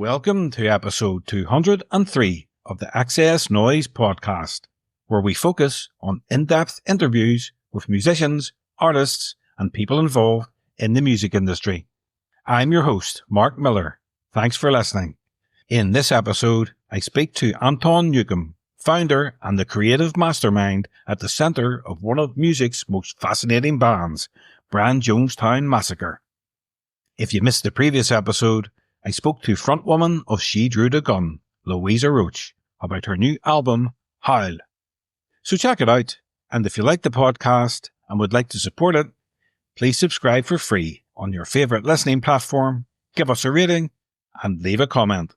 Welcome to episode 203 of the XS Noize Podcast, where we focus on in-depth interviews with musicians, artists, and people involved in the music industry. I'm your host, Mark Millar. Thanks for listening. In this episode, I speak to Anton Newcombe, founder and the creative mastermind at the centre of one of music's most fascinating bands, Brian Jonestown Massacre. If you missed the previous episode, I spoke to frontwoman of She Drew the Gun, Louisa Roach, about her new album, Howl. So check it out, and if you like the podcast and would like to support it, please subscribe for free on your favourite listening platform, give us a rating, and leave a comment.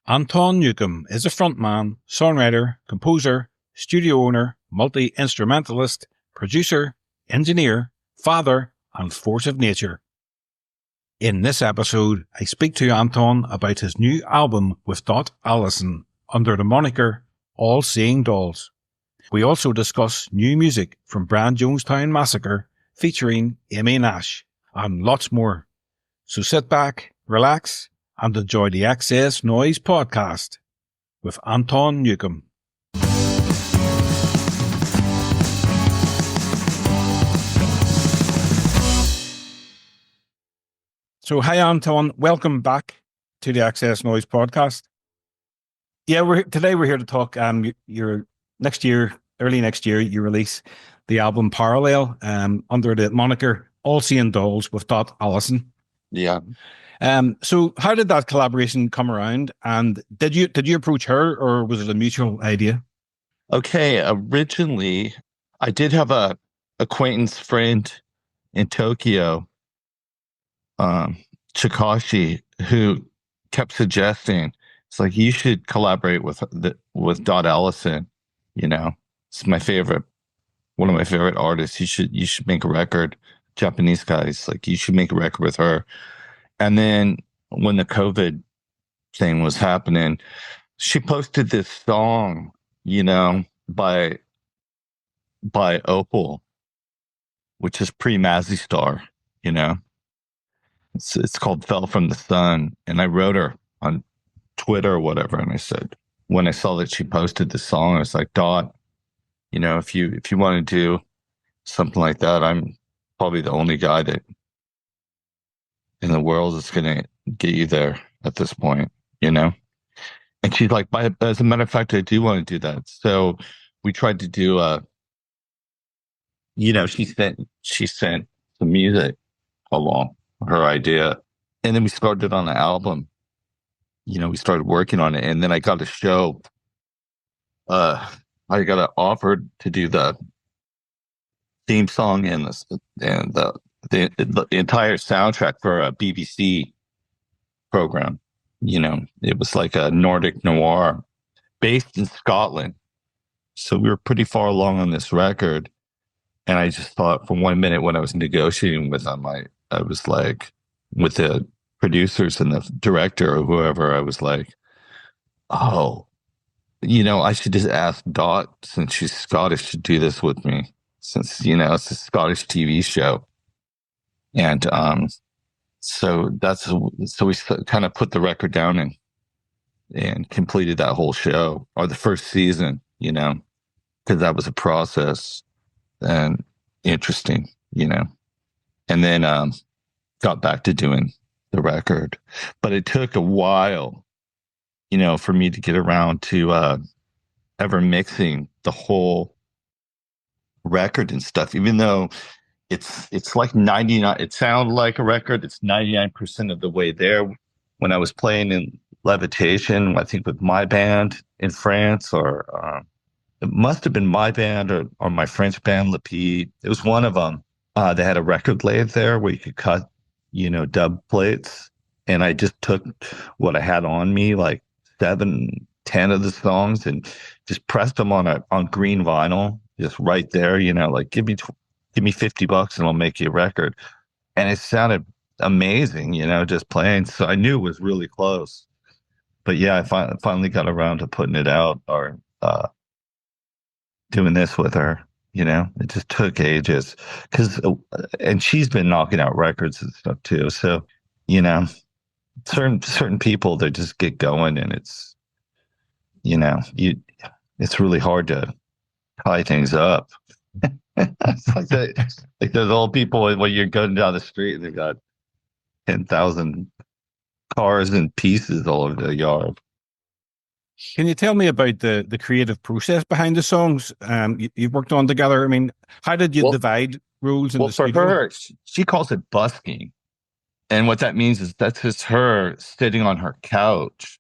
Anton Newcombe is a frontman, songwriter, composer, studio owner, multi-instrumentalist, producer, engineer, father, and force of nature. In this episode, I speak to Anton about his new album with Dot Allison under the moniker All Seeing Dolls. We also discuss new music from Brian Jonestown Massacre featuring Aimee Nash and lots more. So sit back, relax, and enjoy the XS Noize Podcast with Anton Newcombe. So, hi Anton, welcome back to the XS Noize Podcast. Yeah, today we're here to talk. Early next year, you release the album Parallel under the moniker All Seeing Dolls with Dot Allison. Yeah. So how did that collaboration come around? And did you approach her, or was it a mutual idea? Okay. Originally, I did have a acquaintance friend in Tokyo, Chikashi, who kept suggesting, it's like, you should collaborate with Dot Allison. You know, it's one of my favorite artists. You should make a record. Japanese guys, like, you should make a record with her. And then when the COVID thing was happening, she posted this song, you know, by Opal, which is pre-Mazzy Star, you know. It's called Fell from the Sun. And I wrote her on Twitter or whatever. And I said, when I saw that she posted this song, I was like, Dot, you know, if you want to do something like that, I'm probably the only guy that in the world is going to get you there at this point, you know? And she's like, as a matter of fact, I do want to do that. So we tried to do she sent some music along, her idea. And then we started on the album. You know, we started working on it. And then I got a show. I got offered to do the theme song and the entire soundtrack for a BBC program. You know, it was like a Nordic noir based in Scotland. So we were pretty far along on this record. And I just thought, for 1 minute when I was negotiating with them, I was like, with the producers and the director or whoever, I was like, oh, you know, I should just ask Dot, since she's Scottish, to do this with me, since, you know, it's a Scottish TV show. And so we kind of put the record down and completed that whole show, or the first season, you know, because that was a process and interesting, you know. And then got back to doing the record. But it took a while, you know, for me to get around to ever mixing the whole record and stuff, even though it's like 99, it sounded like a record. It's 99% of the way there. When I was playing in Levitation, I think with my band in France, or it must have been my band or my French band, Lapide. It was one of them. They had a record lathe there where you could cut, you know, dub plates. And I just took what I had on me, like 7, 10 of the songs, and just pressed them on green vinyl, just right there, you know, like, give me $50 and I'll make you a record. And it sounded amazing, you know, just playing. So I knew it was really close. But yeah, I finally got around to putting it out, or doing this with her. You know, it just took ages, and she's been knocking out records and stuff too. So, you know, certain people, they just get going, and it's, it's really hard to tie things up. It's like that, like those old people when you're going down the street and they've got 10,000 cars and pieces all over the yard. Can you tell me about the creative process behind the songs you've worked on together? I mean, how did you divide roles in the studio? For her, she calls it busking. And what that means is that's just her sitting on her couch,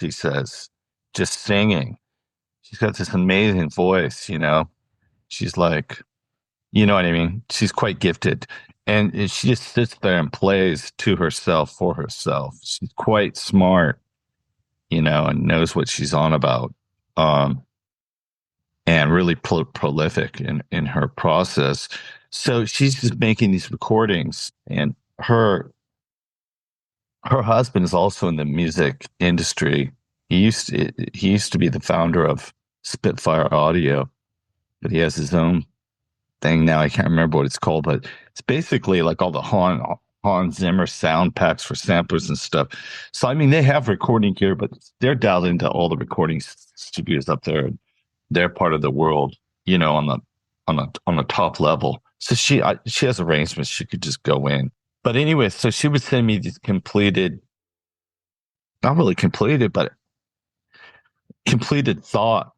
she says, just singing. She's got this amazing voice, She's like, you know what I mean? She's quite gifted. And she just sits there and plays to herself, for herself. She's quite smart, and knows what she's on about. And really prolific in her process. So she's just making these recordings, and her husband is also in the music industry. He used to be the founder of Spitfire Audio, but he has his own thing now. I can't remember what it's called, but it's basically like all the Hans Zimmer sound packs for samplers and stuff. So I mean, they have recording gear, but they're dialed into all the recording studios up there. Their part of the world, on the top level. So she has arrangements she could just go in. But anyway, so she would send me these not really completed, but completed thought.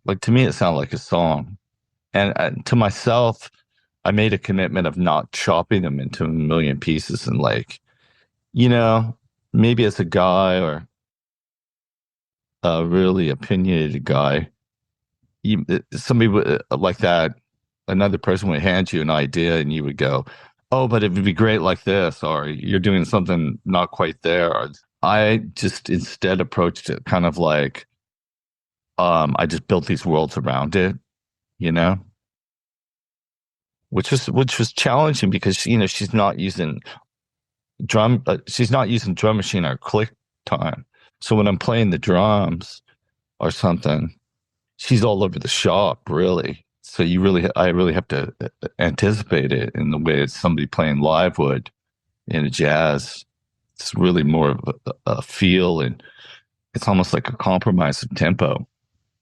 Like to me, it sounded like a song. And to myself, I made a commitment of not chopping them into a million pieces and maybe as a guy or a really opinionated guy, somebody like that, another person would hand you an idea and you would go, oh, but it would be great like this, or you're doing something not quite there. I just instead approached it kind of like, I just built these worlds around it, which was challenging because she's not using drum machine or click time. So when I'm playing the drums or something, she's all over the shop, really. So I really have to anticipate it in the way it's somebody playing live would in a jazz. It's really more of a feel, and it's almost like a compromise of tempo,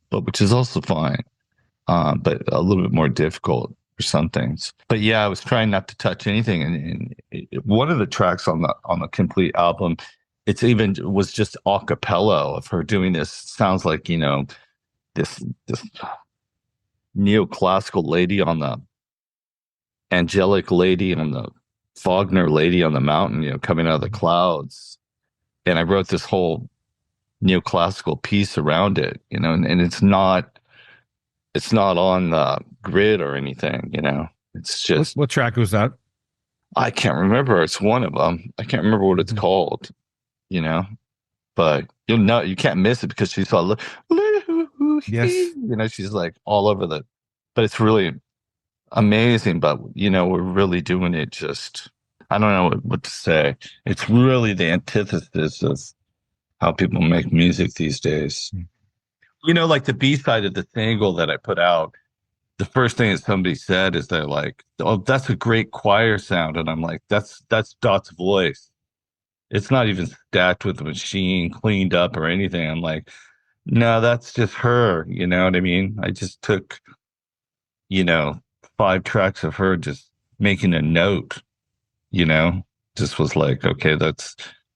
but which is also fine, but a little bit more difficult for some things. But yeah, I was trying not to touch anything. And one of the tracks on the complete album, it's even was just a cappella of her doing this. Sounds like, this neoclassical lady on the angelic lady on the Faulkner lady on the mountain, coming out of the clouds. And I wrote this whole neoclassical piece around it, and it's not on the grid or anything, It's just... What track was that? I can't remember. It's one of them. I can't remember what it's called, but you can't miss it because she's all, yes, she's like all over but it's really amazing. But, we're really doing it just, I don't know what to say. It's really the antithesis of how people make music these days. Like the B-side of the single that I put out, the first thing that somebody said is they're like, oh, that's a great choir sound. And I'm like, that's Dot's voice. It's not even stacked with a machine, cleaned up or anything. I'm like, no, that's just her. You know what I mean? I just took, 5 tracks of her just making a note, just was like, okay,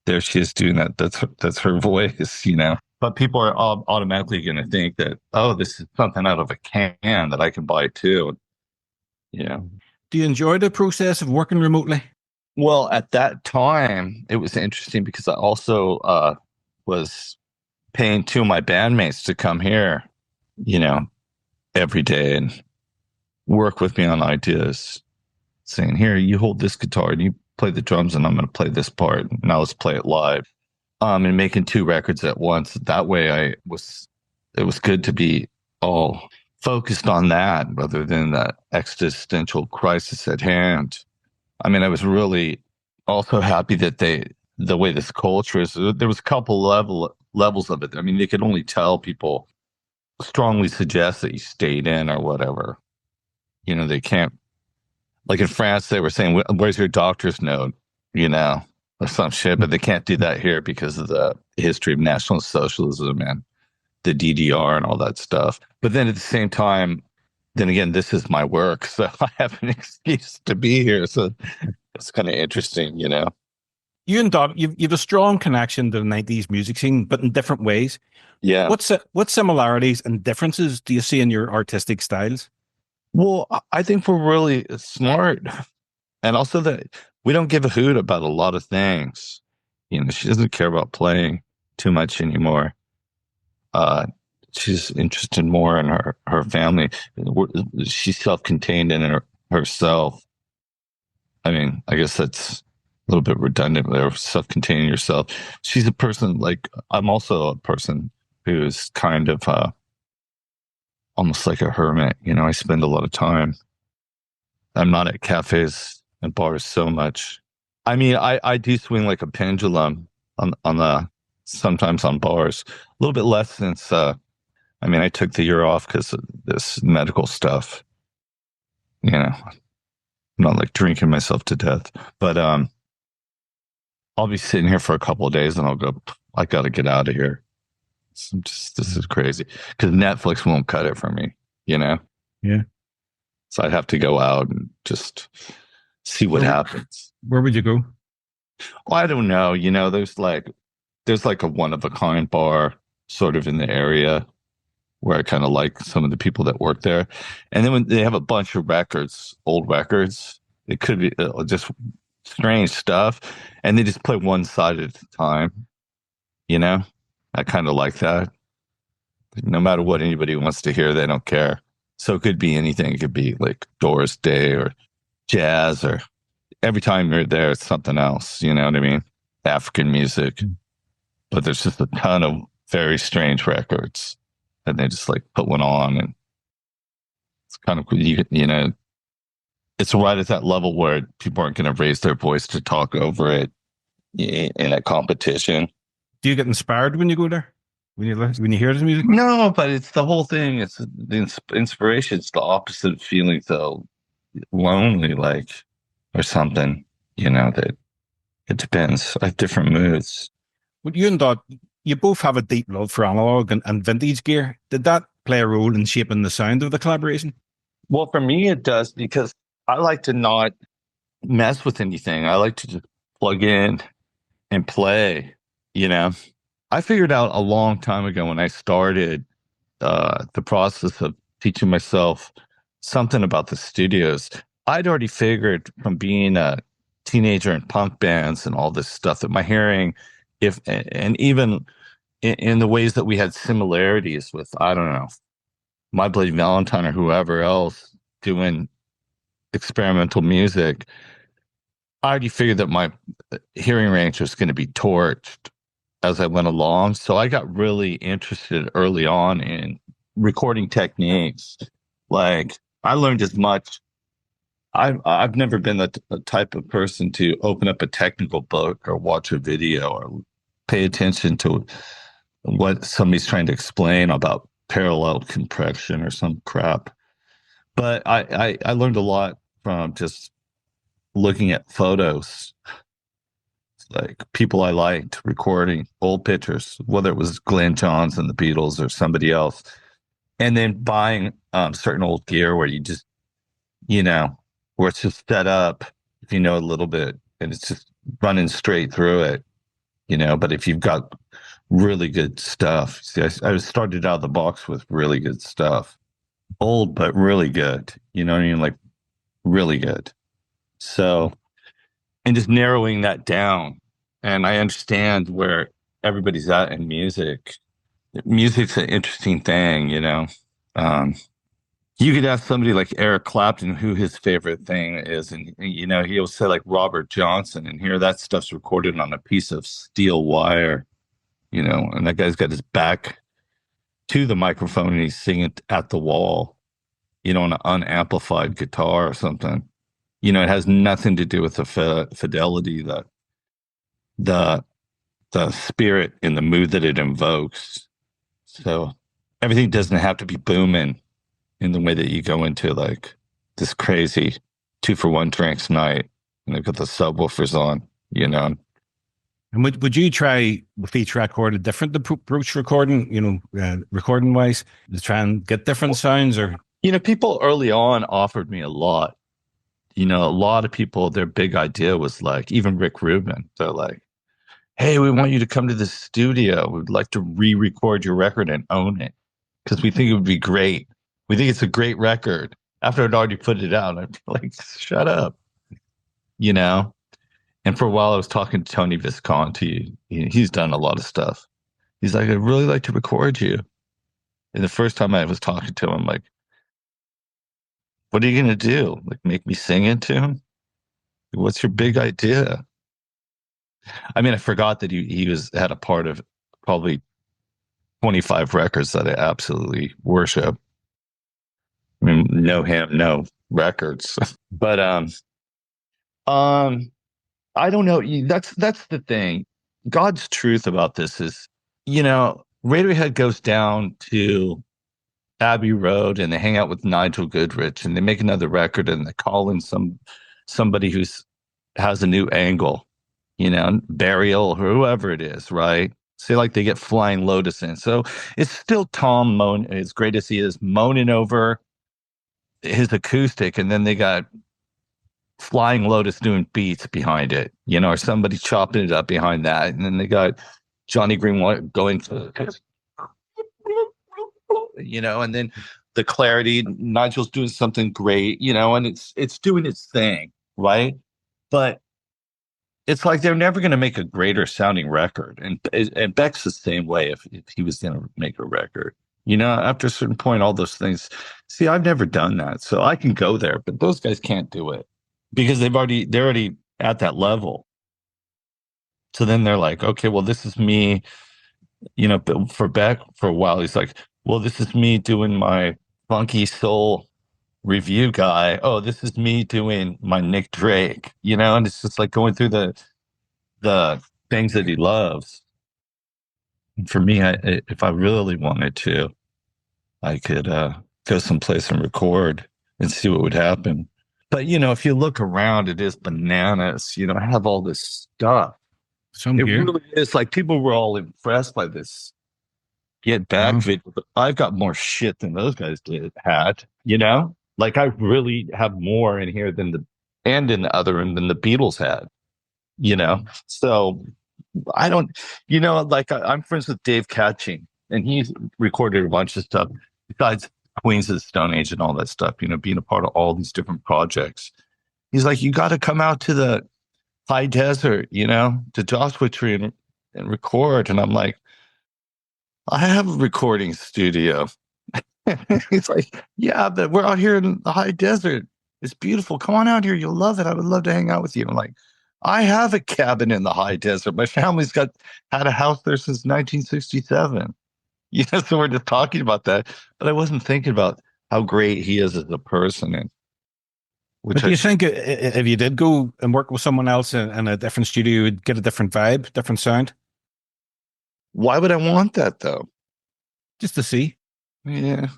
there she is doing that. That's her voice, But people are automatically going to think that, oh, this is something out of a can that I can buy too. Do you enjoy the process of working remotely? Well, at that time, it was interesting because I also was paying 2 of my bandmates to come here, every day and work with me on ideas, saying, here, you hold this guitar and you play the drums and I'm going to play this part. Now let's play it live. And making 2 records at once. That way it was good to be all focused on that rather than that existential crisis at hand. I mean, I was really also happy that the way this culture is, there was a couple levels of it. I mean, they could only tell people strongly suggest that you stayed in or whatever. They can't, like in France, they were saying, where's your doctor's note? or some shit, but they can't do that here because of the history of National Socialism and the DDR and all that stuff. But then at the same time, then again, this is my work, so I have an excuse to be here. So it's kind of interesting, you know. You and Dot, you've a strong connection to the 90s music scene, but in different ways. Yeah. What similarities and differences do you see in your artistic styles? Well, I think we're really smart, and also that we don't give a hoot about a lot of things. You know, she doesn't care about playing too much anymore. She's interested more in her family. She's self-contained in herself. I mean, I guess that's a little bit redundant there, self-containing yourself. She's a person like, I'm also a person who's kind of almost like a hermit. You know, I spend a lot of time. I'm not at cafes and bars so much. I mean, I do swing like a pendulum on the sometimes on bars. A little bit less since I mean, I took the year off because of this medical stuff. You know, I'm not like drinking myself to death, but I'll be sitting here for a couple of days and I'll go, I got to get out of here. This is crazy because Netflix won't cut it for me, you know? Yeah. So I'd have to go out and just see what happens. Where would you go? Well, I don't know. You know, there's like a one of a kind bar sort of in the area where I kind of like some of the people that work there. And then when they have a bunch of records, old records, it could be just strange stuff. And they just play one side at a time, you know? I kind of like that. No matter what anybody wants to hear, they don't care. So it could be anything. It could be like Doris Day or jazz, or every time you're there, it's something else. You know what I mean? African music. But there's just a ton of very strange records. And they just like put one on, and it's kind of, you know, it's right at that level where people aren't going to raise their voice to talk over it in a competition. Do you get inspired when you go there? When you hear this music? No, but it's the whole thing. It's the inspiration. It's the opposite of feeling so lonely, like, or something, you know, that it depends. I have different moods. Well, you and Dot, you both have a deep love for analog and vintage gear. Did that play a role in shaping the sound of the collaboration? Well, for me, it does, because I like to not mess with anything. I like to just plug in and play, you know. I figured out a long time ago when I started the process of teaching myself something about the studios. I'd already figured from being a teenager in punk bands and all this stuff that my hearing, and even in the ways that we had similarities with, I don't know, My Bloody Valentine or whoever else doing experimental music, I already figured that my hearing range was going to be torched as I went along. So I got really interested early on in recording techniques. Like, I learned as much. I've never been the type of person to open up a technical book or watch a video or pay attention to what somebody's trying to explain about parallel compression or some crap. But I learned a lot from just looking at photos, like people I liked recording old pictures, whether it was Glenn Johns and the Beatles or somebody else, and then buying certain old gear where you just, you know, where it's just set up, if you know a little bit, and it's just running straight through it, you know. But if you've got really good stuff, see, I started out of the box with really good stuff, old but really good, you know what I mean, like really good. So, and just narrowing that down. And I understand where everybody's at in music. Music's an interesting thing, you know. You could ask somebody like Eric Clapton who his favorite thing is, and you know, he'll say like Robert Johnson, and here that stuff's recorded on a piece of steel wire, you know, and that guy's got his back to the microphone and he's singing at the wall, you know, on an unamplified guitar or something. You know, it has nothing to do with the fidelity, the spirit and the mood that it invokes. So everything doesn't have to be booming in the way that you go into like this crazy 2-for-1 drinks night and they've got the subwoofers on, you know. And would you try with each record a different approach recording, recording wise, to try and get different sounds? Or People early on offered me a lot. A lot of people, their big idea was like, even Rick Rubin, they're like, hey, we want you to come to the studio. We'd like to re-record your record and own it because we think it would be great. We think it's a great record. After I'd already put it out, I'd be like, shut up, And for a while, I was talking to Tony Visconti. He's done a lot of stuff. He's like, I'd really like to record you. And the first time I was talking to him, I'm like, what are you going to do? Like, make me sing into him? What's your big idea? I mean, I forgot that he had a part of probably 25 records that I absolutely worship. I mean, no him, no records. But I don't know. That's the thing. God's truth about this is, Radiohead goes down to Abbey Road and they hang out with Nigel Goodrich and they make another record and they call in somebody has a new angle, Burial or whoever it is, right? Say like they get Flying Lotus in. So it's still Tom as great as he is, moaning over his acoustic, and then they got Flying Lotus doing beats behind it, or somebody chopping it up behind that. And then they got Johnny Green going to, and then the clarity, Nigel's doing something great, and it's doing its thing, right? But it's like they're never going to make a greater sounding record. And Beck's the same way if he was going to make a record. After a certain point, all those things. See, I've never done that. So I can go there, but those guys can't do it because they're already at that level. So then they're like, okay, well, this is me, for Beck for a while, he's like, well, this is me doing my funky soul review guy. Oh, this is me doing my Nick Drake, and it's just like going through the things that he loves. And for me, if I really wanted to, I could go someplace and record and see what would happen. But if you look around, it is bananas. I have all this stuff. Really is like people were all impressed by this Get Back video, but I've got more shit than those guys had. Like I really have more in here than the other end than the Beatles had. So I don't, like I'm friends with Dave Catching, and he's recorded a bunch of stuff besides Queens of the Stone Age and all that stuff. Being a part of all these different projects. He's like, you got to come out to the high desert, to Joshua Tree and record. And I'm like, I have a recording studio. He's like, yeah, but we're out here in the high desert. It's beautiful. Come on out here. You'll love it. I would love to hang out with you. I'm like, I have a cabin in the high desert. My family's had a house there since 1967. So we're just talking about that. But I wasn't thinking about how great he is as a person. And but do you think if you did go and work with someone else in a different studio, you would get a different vibe, different sound? Why would I want that, though? Just to see. Yeah.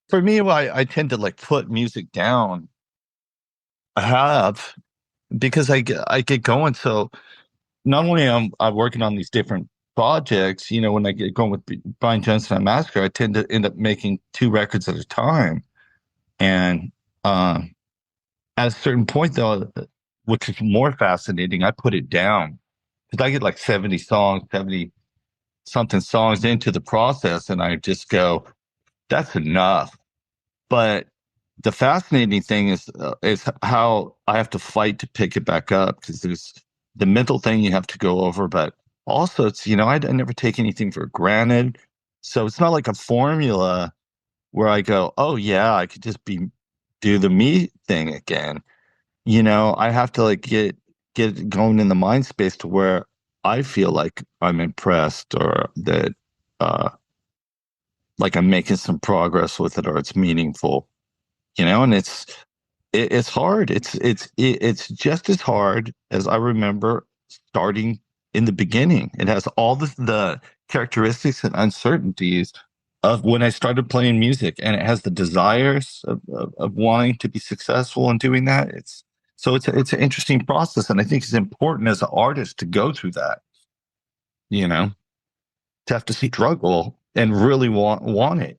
For me, I tend to like put music down. I have, because I get going. So not only am I working on these different projects, when I get going with Brian Jonestown Massacre, I tend to end up making 2 records at a time. And at a certain point, though, which is more fascinating, I put it down because I get like 70 something songs into the process, and I just go, that's enough. But the fascinating thing is how I have to fight to pick it back up, because there's the mental thing you have to go over, but also it's, I never take anything for granted. So it's not like a formula where I go, oh yeah, I could just do the me thing again. I have to like get going in the mind space to where I feel like I'm impressed, or that like I'm making some progress with it, or it's meaningful, and it's hard. It's just as hard as I remember starting in the beginning. It has all the characteristics and uncertainties of when I started playing music, and it has the desires of wanting to be successful in doing that. It's an interesting process, and I think it's important as an artist to go through that. to have to struggle and really want it,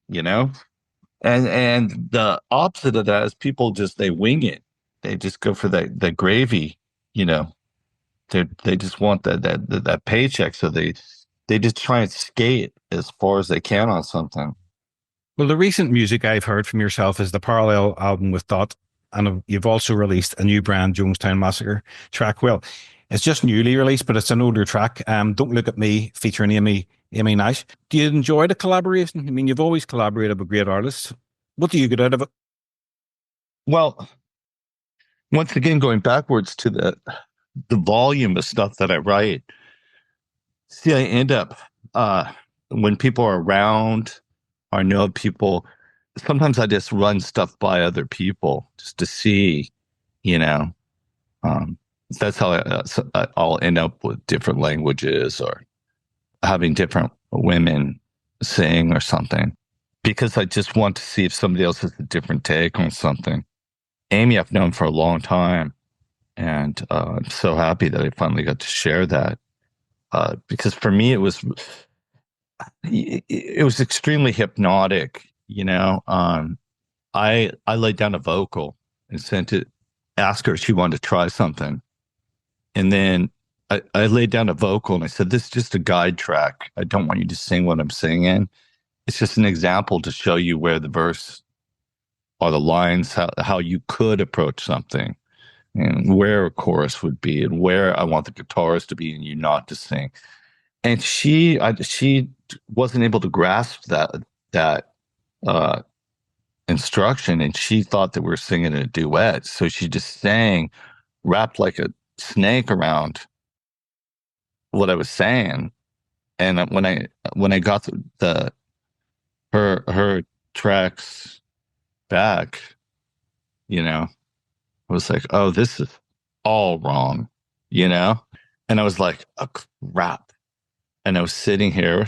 and the opposite of that is people they wing it. They just go for the gravy, they just want that paycheck. So they just try and skate as far as they can on something. Well, the recent music I've heard from yourself is the Parallel album with Dot, and you've also released a new Brian Jonestown Massacre track. Well, it's just newly released, but it's an older track. Don't Look at Me, featuring Aimee Nash. Do you enjoy the collaboration? I mean, you've always collaborated with great artists. What do you get out of it? Well, once again, going backwards to the volume of stuff that I write. See, I end up when people are around or know people, sometimes I just run stuff by other people just to see, that's how I'll end up with different languages or having different women sing or something, because I just want to see if somebody else has a different take on something. Aimee, I've known for a long time, and I'm so happy that I finally got to share that, because for me it was extremely hypnotic. I laid down a vocal and sent it, asked her if she wanted to try something, and then I laid down a vocal and I said, "This is just a guide track. I don't want you to sing what I'm singing. It's just an example to show you where the verse or the lines, how you could approach something, and where a chorus would be, and where I want the guitarist to be and you not to sing." And she wasn't able to grasp that instruction, and she thought that we were singing a duet. So she just sang, wrapped like a snake around what I was saying. And when I got her tracks back, I was like, oh, this is all wrong, and I was like, oh, crap. And I was sitting here,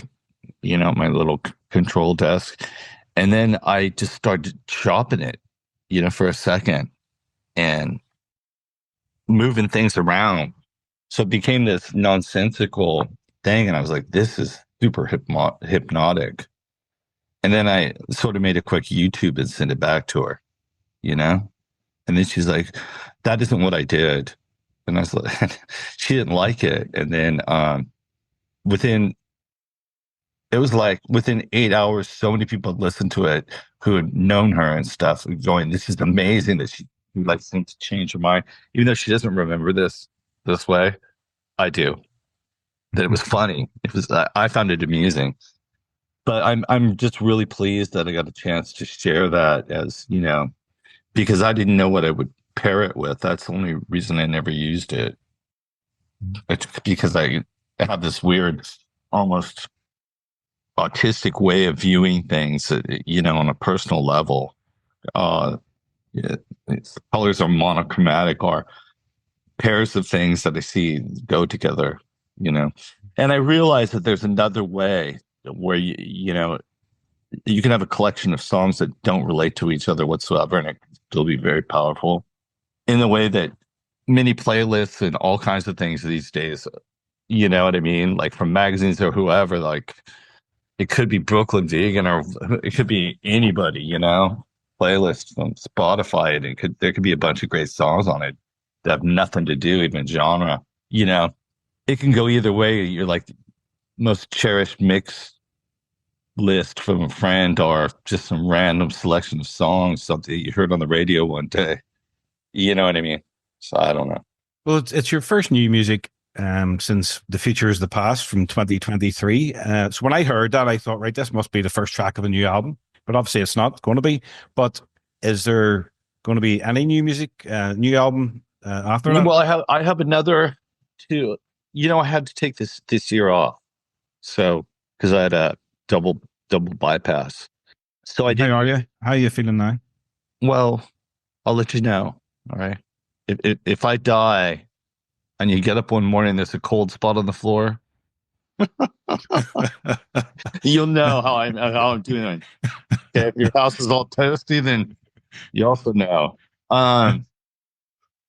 at my little control desk, and then I just started chopping it, for a second and moving things around. So it became this nonsensical thing. And I was like, this is super hypnotic. And then I sort of made a quick YouTube and sent it back to her, and then she's like, that isn't what I did. And I was like, she didn't like it. And then within 8 hours, so many people had listened to it who had known her and stuff, going, this is amazing that she seemed to change her mind, even though she doesn't remember this way. I do. That it was funny. It was. I found it amusing. But I'm just really pleased that I got a chance to share that, as because I didn't know what I would pair it with. That's the only reason I never used it. It's because I have this weird, almost autistic way of viewing things, on a personal level. Colors are monochromatic, or pairs of things that I see go together, and I realize that there's another way where you can have a collection of songs that don't relate to each other whatsoever, and it can still be very powerful, in the way that many playlists and all kinds of things these days, you know what I mean? Like from magazines or whoever, like it could be Brooklyn Vegan, or it could be anybody, playlist from Spotify, and there could be a bunch of great songs on it that have nothing to do, even genre, it can go either way. You're like most cherished mix list from a friend, or just some random selection of songs, something you heard on the radio one day. You know what I mean? So I don't know. Well, it's your first new music since The Future is the Past from 2023. So when I heard that, I thought, right, this must be the first track of a new album. But obviously it's not going to be. But is there going to be any new music, new album after that? Well, I have another two. I had to take this year off. So, because I had a double bypass. So I did. How are you? How are you feeling now? Well, I'll let you know. All right. If I die and you get up one morning, there's a cold spot on the floor, you'll know how I'm doing. Okay, if your house is all toasty, then you also know.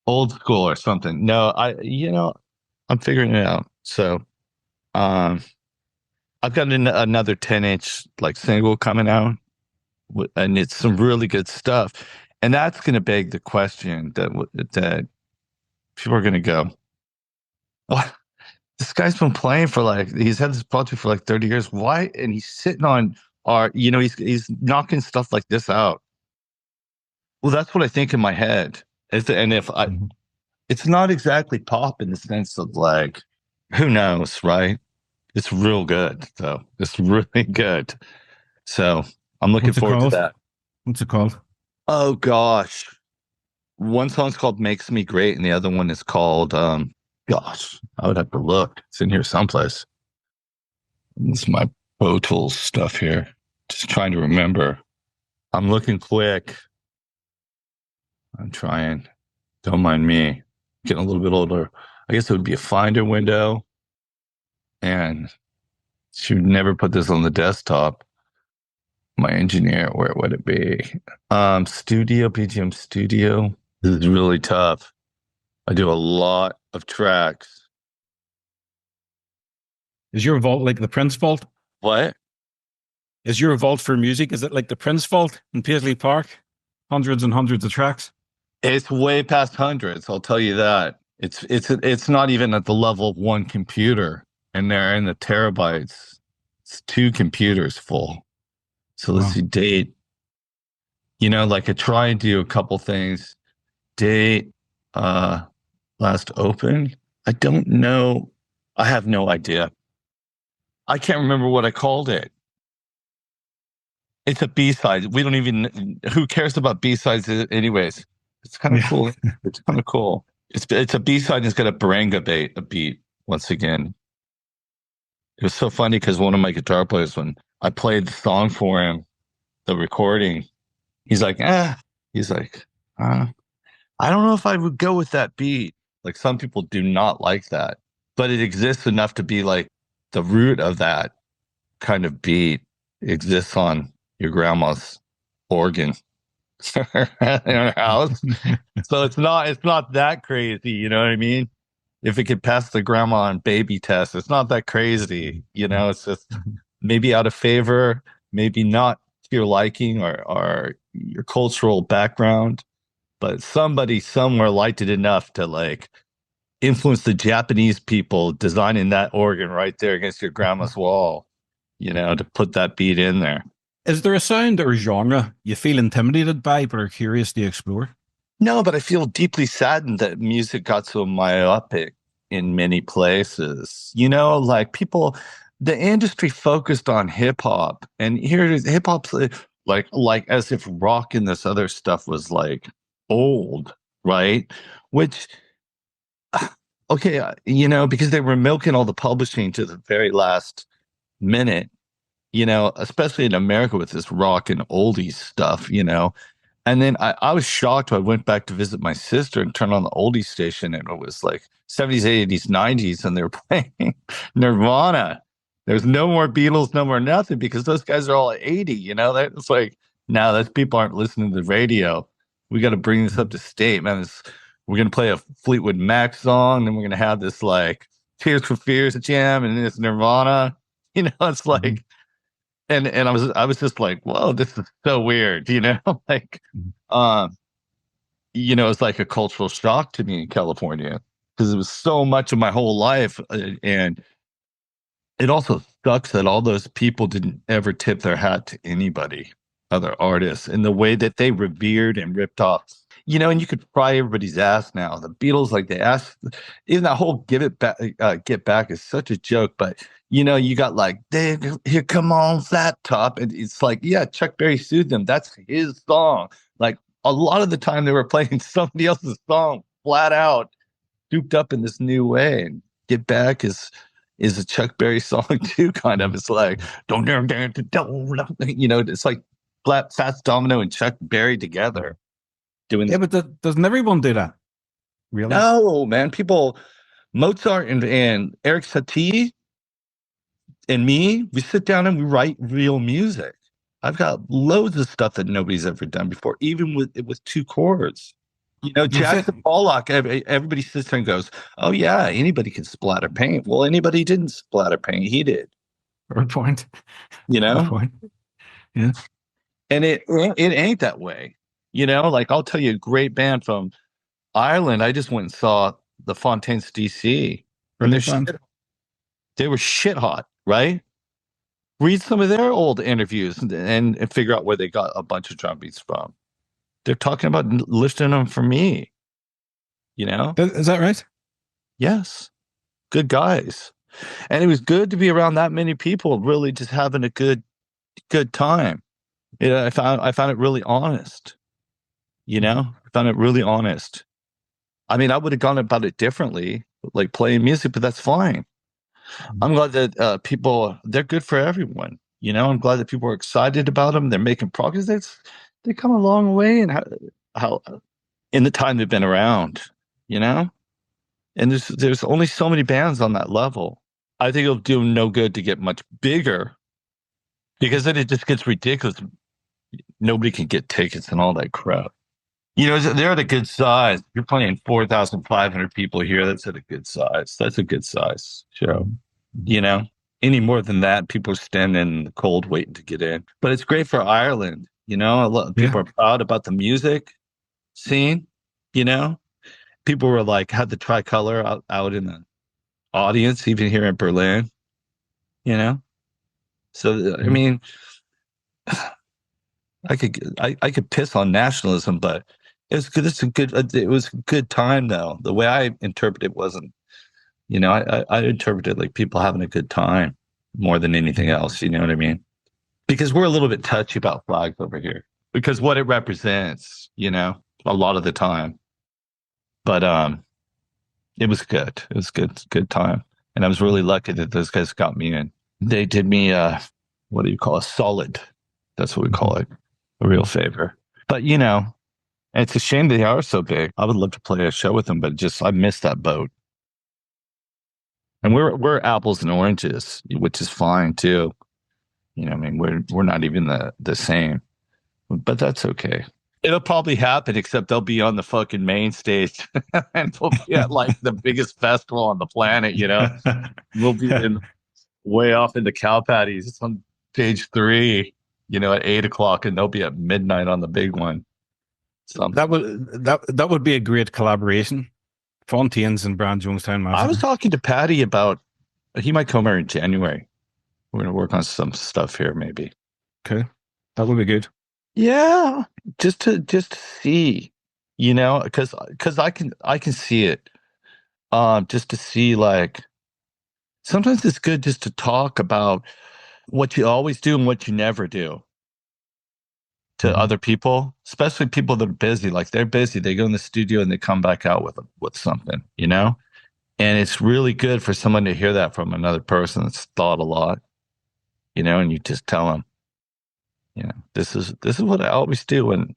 Old school or something. No, I'm figuring it out. So I've got another 10-inch like single coming out, and it's some really good stuff. And that's going to beg the question that people are going to go, "What? This guy's been playing for he's had this project for 30 years. Why?" And he's sitting on he's knocking stuff like this out. Well, that's what I think in my head. It's not exactly pop in the sense of who knows, right? It's real good, though. It's really good. So I'm looking forward to that. What's it called? Oh, gosh. One song's called Makes Me Great, and the other one is called, gosh, I would have to look. It's in here someplace. This is my Pro Tools stuff here. Just trying to remember. I'm looking quick. I'm trying. Don't mind me. Getting a little bit older. I guess it would be a Finder window. And she would never put this on the desktop. My engineer, where would it be? Studio, BGM Studio. This is really tough. I do a lot of tracks. Is your vault like the Prince vault? What? Is your vault for music? Is it like the Prince vault in Paisley Park? Hundreds and hundreds of tracks? It's way past hundreds, I'll tell you that. It's not even at the level of one computer. And they're in the terabytes. It's 2 computers full. So let's see, date. I try and do a couple things. Date, last open. I don't know. I have no idea. I can't remember what I called it. It's a B-side. We don't even, who cares about B-sides anyways? It's kind of cool. It's kind of cool. It's a B-side and it's got a baranga beat once again. It was so funny because one of my guitar players, when I played the song for him, the recording, he's like, I don't know if I would go with that beat. Some people do not like that, but it exists enough to be the root of that kind of beat exists on your grandma's organ in her house. So it's not that crazy, you know what I mean? If it could pass the grandma and baby test, it's not that crazy. It's just maybe out of favor, maybe not to your liking or your cultural background, but somebody somewhere liked it enough to influence the Japanese people designing that organ right there against your grandma's wall, to put that beat in there. Is there a sound or genre you feel intimidated by but are curious to explore? No, but I feel deeply saddened that music got so myopic in many places. People, the industry focused on hip hop, and here it is. Hip hop's like as if rock and this other stuff was old, right? Which, okay, because they were milking all the publishing to the very last minute. Especially in America with this rock and oldies stuff. And then I was shocked when I went back to visit my sister and turned on the oldies station, and it was 70s, 80s, 90s, and they were playing Nirvana. There's no more Beatles, no more nothing, because those guys are all 80, It's now that people aren't listening to the radio. We got to bring this up to state, man. We're going to play a Fleetwood Mac song, then we're going to have this Tears for Fears jam, and then it's Nirvana. It's And I was just whoa, this is so weird, it's a cultural shock to me in California, because it was so much of my whole life. And it also sucks that all those people didn't ever tip their hat to anybody, other artists, in the way that they revered and ripped off. And you could fry everybody's ass now. The Beatles, they asked, even that whole Get Back is such a joke, but you got here come on Flat Top, and it's yeah, Chuck Berry sued them. That's his song. A lot of the time they were playing somebody else's song flat out, souped up in this new way. And Get Back is a Chuck Berry song too, kind of. It's don't, it's Fats Domino and Chuck Berry together. Yeah, but doesn't everyone do that? Really? No, man. People, Mozart and Eric Satie and me, we sit down and we write real music. I've got loads of stuff that nobody's ever done before, even with 2 chords. Jackson Pollock, everybody sits there and goes, oh, yeah, anybody can splatter paint. Well, anybody didn't splatter paint. He did. Good point. Good point. Yeah. And it ain't that way. Like I'll tell you a great band from Ireland. I just went and saw the Fontaines DC. And they were shit hot, right? Read some of their old interviews and figure out where they got a bunch of drum beats from. They're talking about lifting them for me. Is that right? Yes. Good guys. And it was good to be around that many people, really just having a good time. I found it really honest. I found it really honest. I mean, I would have gone about it differently, like playing music, but that's fine. I'm glad that people, they're good for everyone. I'm glad that people are excited about them. They're making progress. They come a long way in how in the time they've been around, and there's only so many bands on that level. I think it'll do no good to get much bigger, because then it just gets ridiculous. Nobody can get tickets and all that crap. They're at a good size. You're playing 4,500 people here. That's at a good size. That's a good size show. Any more than that, people are standing in the cold waiting to get in. But it's great for Ireland. A lot of people are proud about the music scene. People were like, had the tricolor out in the audience, even here in Berlin. So I mean, I could piss on nationalism, but it was good. It was a good time, though. The way I interpret it wasn't, I interpret it like people having a good time more than anything else. You know what I mean? Because we're a little bit touchy about flags over here because what it represents, a lot of the time. But it was good. It was good time, and I was really lucky that those guys got me in. They did me what do you call a solid? That's what we call it. A real favor. But it's a shame they are so big. I would love to play a show with them, but I missed that boat. And we're apples and oranges, which is fine too. I mean, we're not even the same, but that's okay. It'll probably happen, except they'll be on the fucking main stage, and we'll be at like the biggest festival on the planet. We'll be way off in the cow patties. It's on page 3. At 8:00, and they'll be at midnight on the big one. So that would be a great collaboration. Fontaines and Brian Jonestown Massacre. I was talking to Patty about he might come here in January. We're going to work on some stuff here, maybe. Okay, that would be good. Yeah, just to see, because I can see it. Just to see, like, sometimes it's good just to talk about what you always do and what you never do to other people, especially people that are busy. Like they're busy, they go in the studio and they come back out with something, and it's really good for someone to hear that from another person that's thought a lot, and you just tell them, this is what I always do, and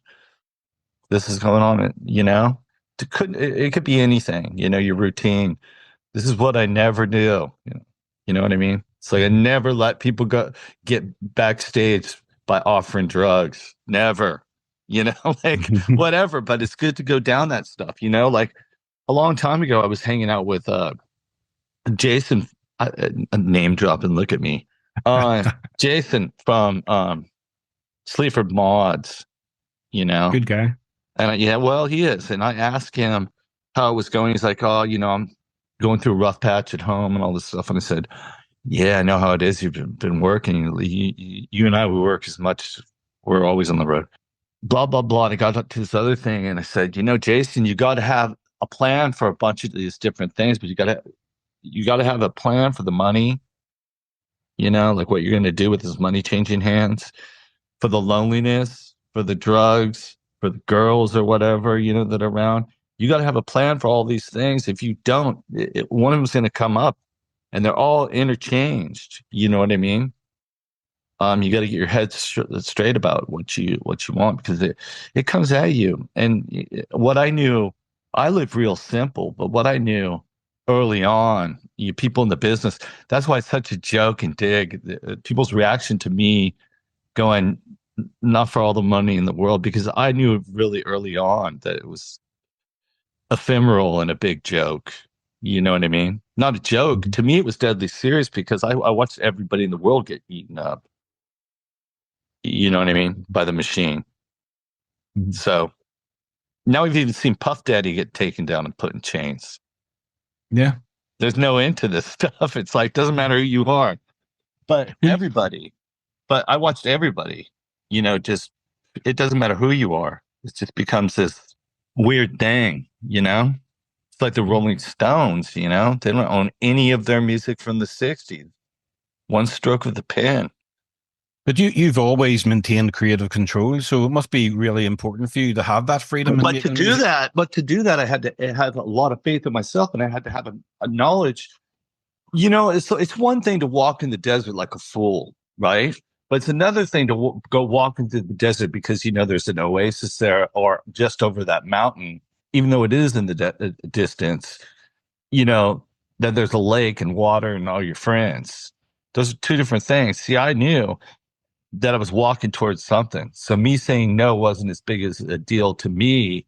this is going on, it could be anything, your routine. This is what I never do, you know what I mean? It's like I never let people get backstage by offering drugs. Never, like whatever. But it's good to go down that stuff, like a long time ago, I was hanging out with Jason, name drop and look at me. Jason from Sleaford Mods, Good guy. And well, he is. And I asked him how it was going. He's like, oh, I'm going through a rough patch at home and all this stuff. And I said, yeah, I know how it is. You've been working. You and I, we work as much. We're always on the road. Blah, blah, blah. And I got to this other thing. And I said, Jason, you got to have a plan for a bunch of these different things, but you got to have a plan for the money, like what you're going to do with this money changing hands, for the loneliness, for the drugs, for the girls or whatever, that are around. You got to have a plan for all these things. If you don't, one of them's going to come up. And they're all interchanged. You know what I mean? You got to get your head straight about what you want, because it comes at you. And what I knew, I live real simple, but what I knew early on, people in the business, that's why it's such a joke and dig. People's reaction to me going, not for all the money in the world, because I knew really early on that it was ephemeral and a big joke. You know what I mean? Not a joke. To me, it was deadly serious because I watched everybody in the world get eaten up. You know what I mean? By the machine. So now we've even seen Puff Daddy get taken down and put in chains. Yeah. There's no end to this stuff. It's like, doesn't matter who you are, but everybody. But I watched everybody, just, it doesn't matter who you are. It just becomes this weird thing, It's like the Rolling Stones, they don't own any of their music from the 60s. One stroke of the pen. But you've always maintained creative control, so it must be really important for you to have that freedom. But to do that, I had to have a lot of faith in myself, and I had to have a knowledge. It's one thing to walk in the desert like a fool, right? But it's another thing to go walk into the desert because there's an oasis there, or just over that mountain, even though it is in the distance. That there's a lake and water and all your friends. Those are two different things. See, I knew that I was walking towards something. So me saying no wasn't as big as a deal to me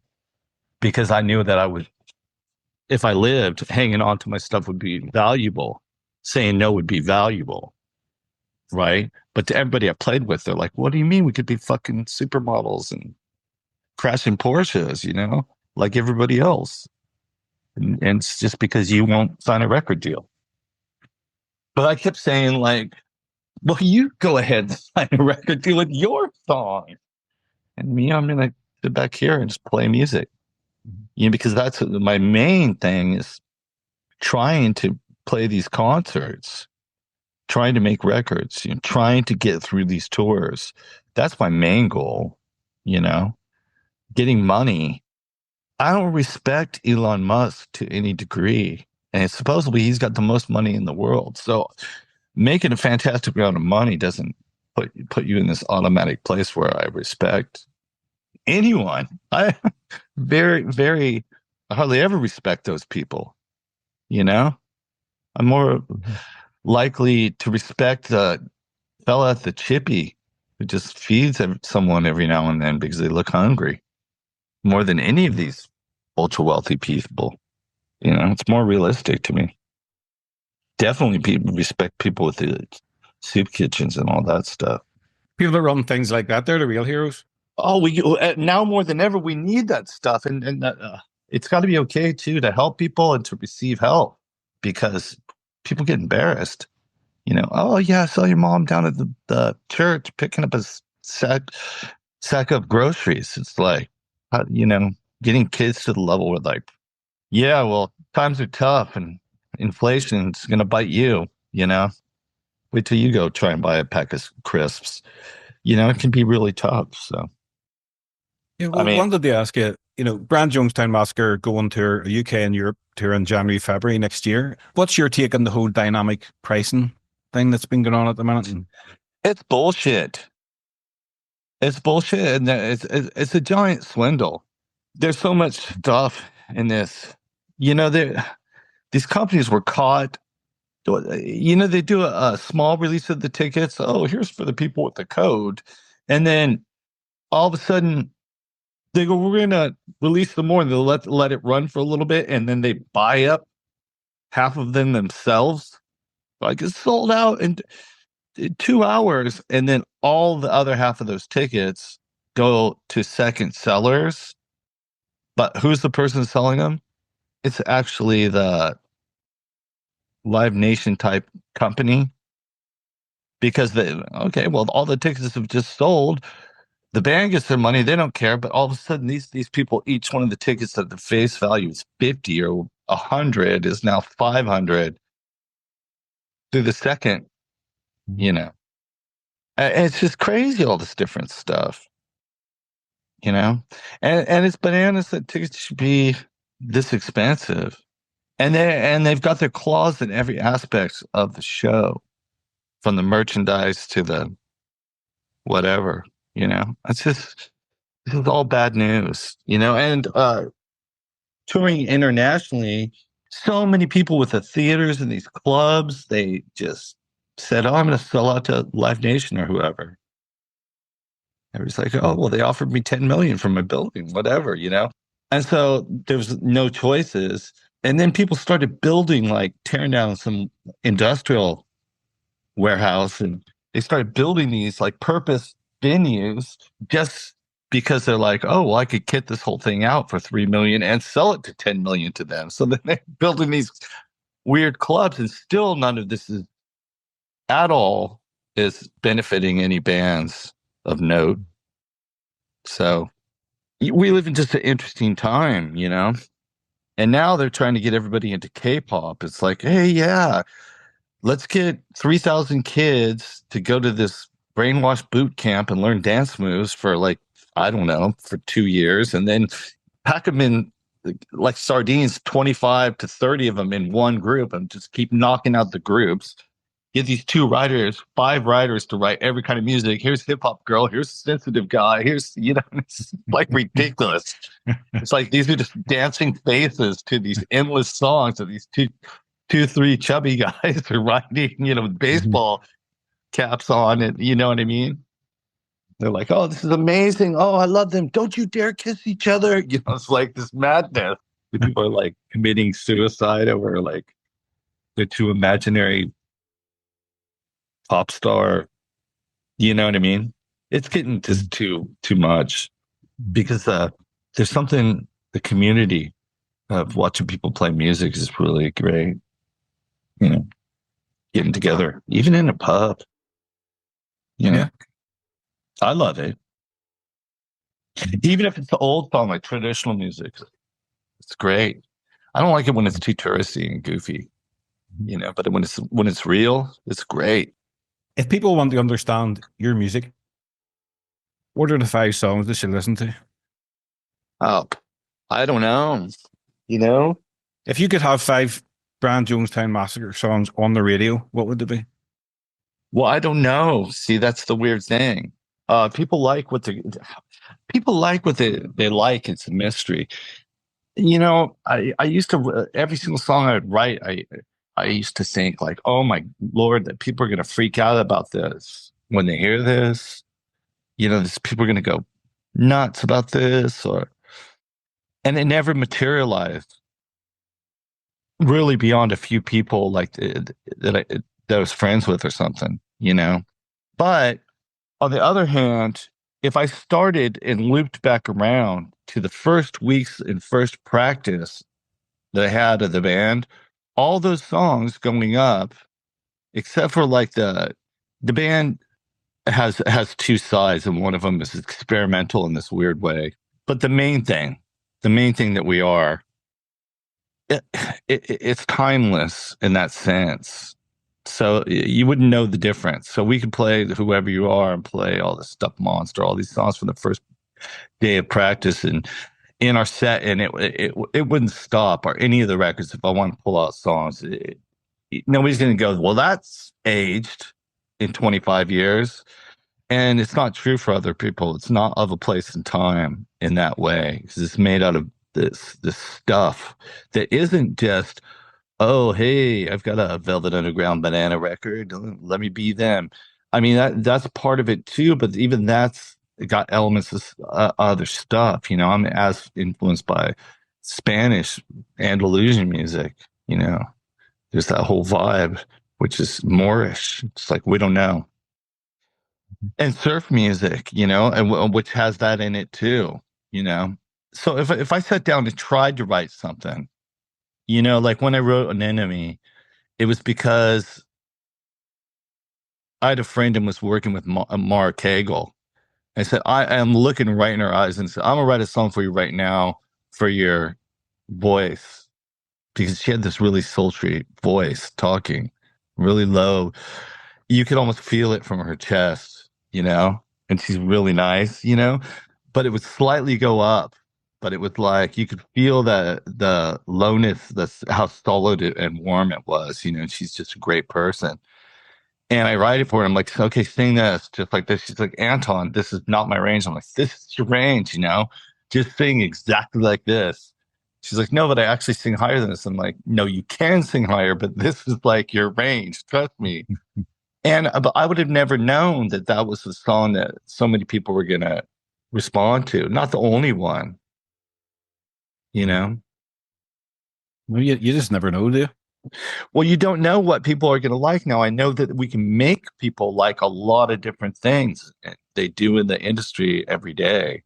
because I knew that I would, if I lived, hanging on to my stuff would be valuable. Saying no would be valuable. Right? But to everybody I played with, they're like, what do you mean we could be fucking supermodels and crashing Porsches, like everybody else? And it's just because you won't sign a record deal. But I kept saying like, well, you go ahead and sign a record deal with your song. And me, I'm going to sit back here and just play music. Because that's my main thing is trying to play these concerts, trying to make records, trying to get through these tours. That's my main goal, getting money. I don't respect Elon Musk to any degree. And supposedly he's got the most money in the world. So making a fantastic amount of money doesn't put you in this automatic place where I respect anyone. I I hardly ever respect those people. I'm more likely to respect the fella at the chippy who just feeds someone every now and then because they look hungry more than any of these ultra wealthy people. It's more realistic to me. Definitely people respect people with the soup kitchens and all that stuff. People that run things like that, they're the real heroes. Oh, we now more than ever, we need that stuff. And it's got to be okay, too, to help people and to receive help because people get embarrassed. Oh, yeah, I saw your mom down at the church picking up a sack of groceries. It's like, getting kids to the level where like, yeah, well, times are tough and inflation's going to bite you, Wait till you go try and buy a pack of crisps. It can be really tough. So, yeah, well, I wanted to ask you, Brian Jonestown Massacre going to UK and Europe tour in January, February next year. What's your take on the whole dynamic pricing thing that's been going on at the minute? It's bullshit. It's bullshit. And it's a giant swindle. There's so much stuff in this. These companies were caught. They do a small release of the tickets. Oh, here's for the people with the code. And then all of a sudden they go, we're going to release them more. And they'll let it run for a little bit. And then they buy up half of them themselves. Like it's sold out in 2 hours. And then all the other half of those tickets go to second sellers. But who's the person selling them? It's actually the Live Nation type company because all the tickets have just sold. The band gets their money. They don't care. But all of a sudden these people, each one of the tickets at the face value is 50 or 100 is now 500 through the second, And it's just crazy. All this different stuff, and it's bananas that tickets should be this expensive. And they've got their claws in every aspect of the show, from the merchandise to the whatever, It's just, this is all bad news, and touring internationally, so many people with the theaters and these clubs, they just said, oh, I'm going to sell out to Live Nation or whoever. Everybody's like, oh, well, they offered me $10 million for my building, whatever, And so there was no choices. And then people started building, like tearing down some industrial warehouse, and they started building these like purpose venues just because they're like, oh, well, I could kit this whole thing out for 3 million and sell it to 10 million to them. So then they're building these weird clubs, and still none of this is at all is benefiting any bands of note. So we live in just an interesting time, you know? And now they're trying to get everybody into K-pop. It's like, hey, yeah, let's get 3,000 kids to go to this brainwash boot camp and learn dance moves for like, I don't know, for 2 years, and then pack them in like sardines, 25 to 30 of them in one group, and just keep knocking out the groups. Get these 5 writers to write every kind of music. Here's hip hop girl. Here's sensitive guy. Here's, you know, it's like ridiculous. It's like these are just dancing faces to these endless songs that these two, 3 chubby guys are writing, you know, with baseball caps on, and you know what I mean? They're like, oh, this is amazing. Oh, I love them. Don't you dare kiss each other. You know, it's like this madness. People are like committing suicide over like the 2 imaginary pop star. You know what I mean? It's getting just too much, because there's something, the community of watching people play music is really great. You know, getting together, even in a pub. You know, I love it. Even if it's the old song, like traditional music, it's great. I don't like it when it's too touristy and goofy, you know, but when it's real, it's great. If people want to understand your music, what are the 5 songs they should listen to? Oh, I don't know. You know, if you could have 5 Brian Jonestown Massacre songs on the radio, what would they be? Well, I don't know. See, that's the weird thing. People like what they like. It's a mystery. You know, I used to, every single song I would write, I used to think like, oh my Lord, that people are going to freak out about this when they hear this. You know, people are going to go nuts about this, and it never materialized really beyond a few people like that I was friends with or something, you know. But on the other hand, if I started and looped back around to the first weeks and first practice that I had of the band, all those songs going up, except for like the band has 2 sides, and one of them is experimental in this weird way. But the main thing that we are, it's timeless in that sense. So you wouldn't know the difference. So we could play Whoever You Are and play all this stuff, Monster, all these songs from the first day of practice and in our set, and it wouldn't stop. Or any of the records, if I want to pull out songs, nobody's going to go, well, that's aged in 25 years. And it's not true for other people. It's not of a place and time in that way, because it's made out of this stuff that isn't just, oh, hey, I've got a Velvet Underground Banana record, let me be them. I mean, that's part of it too, but even that's got elements of other stuff. You know, I'm as influenced by Spanish Andalusian music. You know, there's that whole vibe, which is Moorish. It's like, we don't know. And surf music, you know, and which has that in it too, you know. So if I sat down and tried to write something, you know, like when I wrote An Enemy, it was because I had a friend and was working with Mark Hagel. I said, I am looking right in her eyes and said, I'm gonna write a song for you right now for your voice, because she had this really sultry voice, talking really low. You could almost feel it from her chest, you know, and she's really nice, you know, but it would slightly go up, but it was like, you could feel the lowness, how solid and warm it was, you know, and she's just a great person. And I write it for her. I'm like, okay, sing this just like this. She's like, Anton, this is not my range. I'm like, this is your range, you know, just sing exactly like this. She's like, no, but I actually sing higher than this. I'm like, no, you can sing higher, but this is like your range. Trust me. And but I would have never known that that was the song that so many people were going to respond to. Not the only one. you know? Well, you just never know, do you? Well, you don't know what people are going to like. Now, I know that we can make people like a lot of different things they do in the industry every day.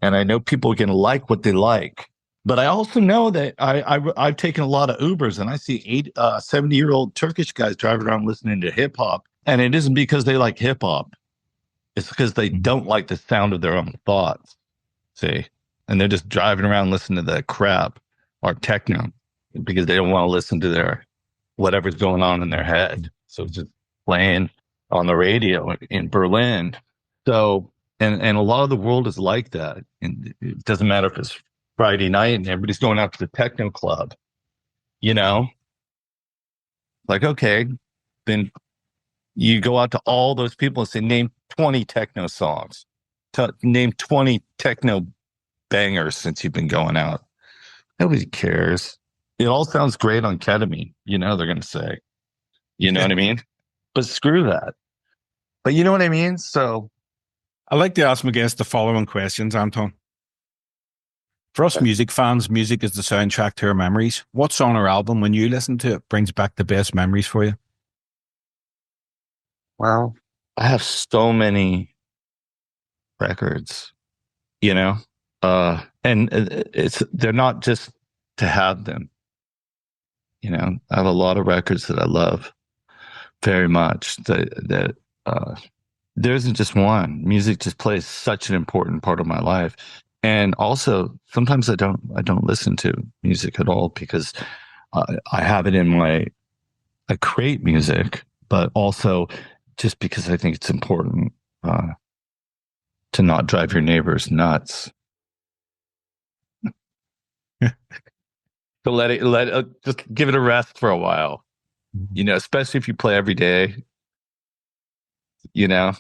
And I know people are going to like what they like. But I also know that I've taken a lot of Ubers and I see 70-year-old Turkish guys driving around listening to hip hop. And it isn't because they like hip hop. It's because they don't like the sound of their own thoughts. See? And they're just driving around listening to that crap or techno because they don't want to listen to their whatever's going on in their head. So it's just playing on the radio in Berlin. So, and a lot of the world is like that. And it doesn't matter if it's Friday night and everybody's going out to the techno club, you know? Like, okay, then you go out to all those people and say, name 20 techno songs. Name 20 techno bangers since you've been going out. Nobody cares. It all sounds great on ketamine, you know, they're going to say, you know what I mean? But screw that. But you know what I mean? So I like to ask my guests the following questions, Anton. For us music fans, music is the soundtrack to our memories. What song or album, when you listen to it, brings back the best memories for you? Well, I have so many records, you know, and they're not just to have them. You know, I have a lot of records that I love very much. That there isn't just one. Music just plays such an important part of my life, and also sometimes I don't listen to music at all because I have it in I create music, but also just because I think it's important to not drive your neighbors nuts. So let it just give it a rest for a while, you know, especially if you play every day, you know.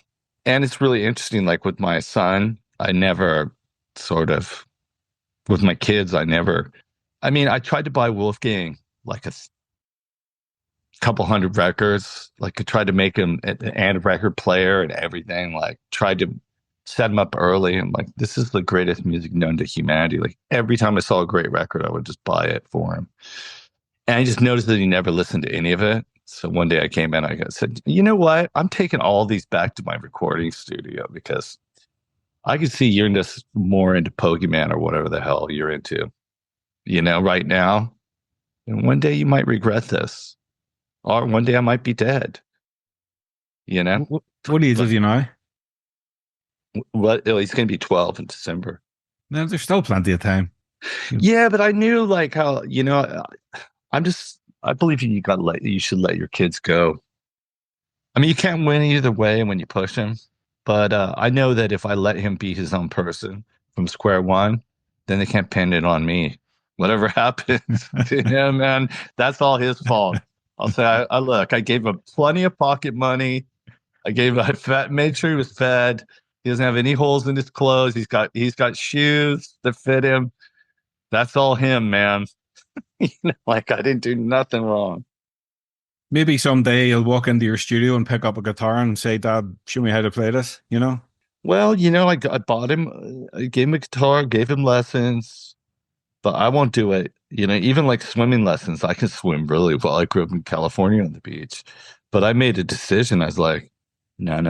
And it's really interesting, like with my son, I never with my kids, I tried to buy Wolfgang like a couple hundred records, like I tried to make him a record player and everything, like tried to set him up early. And like, this is the greatest music known to humanity. Like every time I saw a great record, I would just buy it for him. And I just noticed that he never listened to any of it. So one day I came in, I said, you know what? I'm taking all these back to my recording studio because I could see you're just more into Pokemon or whatever the hell you're into, you know, right now. And one day you might regret this. Or one day I might be dead, you know? What age is he now? What? Oh, he's going to be 12 in December. No, there's still plenty of time. Yeah, but I knew like how, you know, I believe you should let your kids go. I mean, you can't win either way when you push him, but I know that if I let him be his own person from square one, then they can't pin it on me. Whatever happens to him, man, that's all his fault. I'll say, I gave him plenty of pocket money. Made sure he was fed. He doesn't have any holes in his clothes. He's got shoes that fit him. That's all him, man. You know, like I didn't do nothing wrong. Maybe someday you'll walk into your studio and pick up a guitar and say, Dad, show me how to play this, you know? Well, you know, I bought him, I gave him a guitar, gave him lessons, but I won't do it. You know, even like swimming lessons, I can swim really well. I grew up in California on the beach, but I made a decision. I was like, no,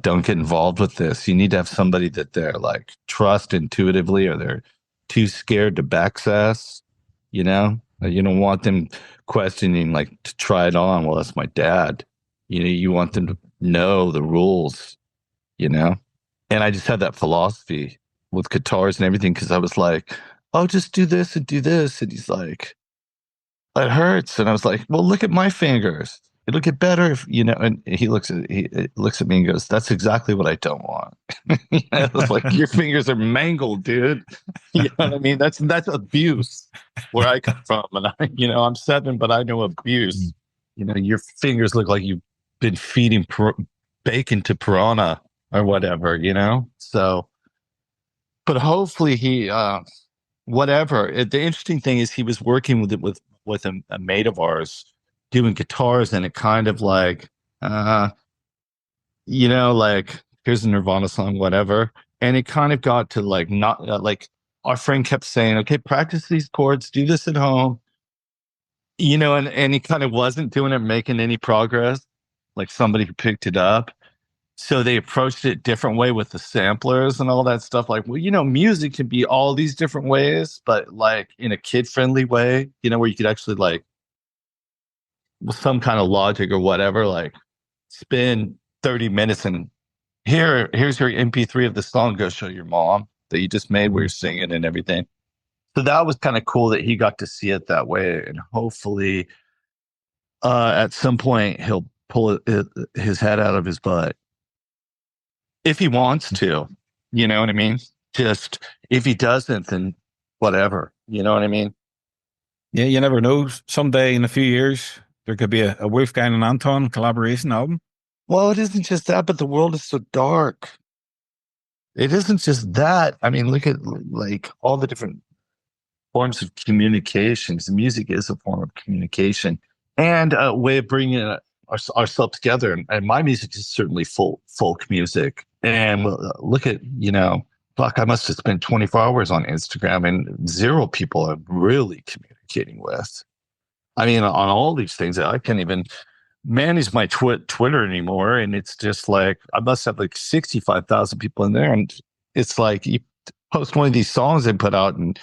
don't get involved with this. You need to have somebody that they're like trust intuitively, or they're too scared to backsass, you know? You don't want them questioning, like, to try it on. Well, that's my dad. You know, you want them to know the rules, you know? And I just had that philosophy with guitars and everything, because I was like, oh, just do this and do this. And he's like, it hurts. And I was like, well, look at my fingers. It'll get better if, you know. And he looks at me and goes, that's exactly what I don't want. I was like, your fingers are mangled, dude. You know what I mean? That's abuse where I come from. And I'm 7, but I know abuse. You know, your fingers look like you've been feeding bacon to piranha or whatever, you know? So, but hopefully he, whatever. The interesting thing is he was working with a mate of ours doing guitars, and it kind of like, you know, like, here's a Nirvana song, whatever. And it kind of got to like, not like, our friend kept saying, okay, practice these chords, do this at home. And he kind of wasn't doing it, making any progress, like somebody who picked it up. So they approached it a different way with the samplers and all that stuff. Like, well, music can be all these different ways, but like in a kid-friendly way, where you could actually like, with some kind of logic or whatever, like spend 30 minutes and here's your MP3 of the song, go show your mom that you just made where you're singing and everything. So that was kind of cool that he got to see it that way. And hopefully at some point he'll pull his head out of his butt. If he wants to, you know what I mean? Just if he doesn't, then whatever, you know what I mean? Yeah, you never know. Someday in a few years, there could be a Wolfgang and Anton collaboration album. Well, it isn't just that, but the world is so dark. It isn't just that. I mean, look at like all the different forms of communications. Music is a form of communication and a way of bringing ourselves together. And my music is certainly folk music. And look at, fuck, I must have spent 24 hours on Instagram and 0 people I'm really communicating with. I mean, on all these things, I can't even manage my Twitter anymore. And it's just like, I must have like 65,000 people in there. And it's like, you post one of these songs they put out and,